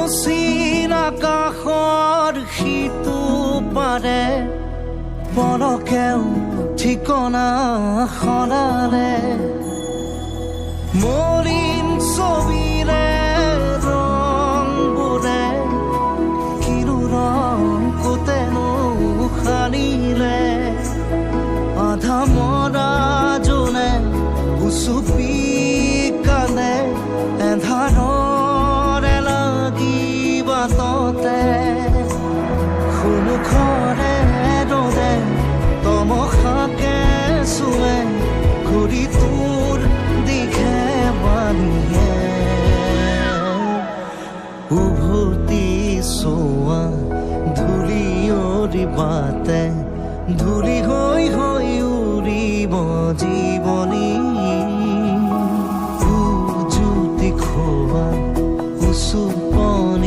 machine আকাশৰ সিটো পাৰে পলকেও ঠিকনা সলালে মলিন ছবিৰে ৰংবোৰে কিনো ৰং কোতেনো সানিলে আধা মৰা জোনে উচুপি কান্দে এন্ধাৰৰে লাগি বাটতে সন্মুখৰে ৰ'দে তমসাকে চুৱে ঘূৰি তোৰ দিশে বালিয়ে উভতি চোৱা ধূলি অৰিবাতে ধূলি হৈ হৈ উৰিব জীৱনী জ্যোতি খোৱা উচুপনি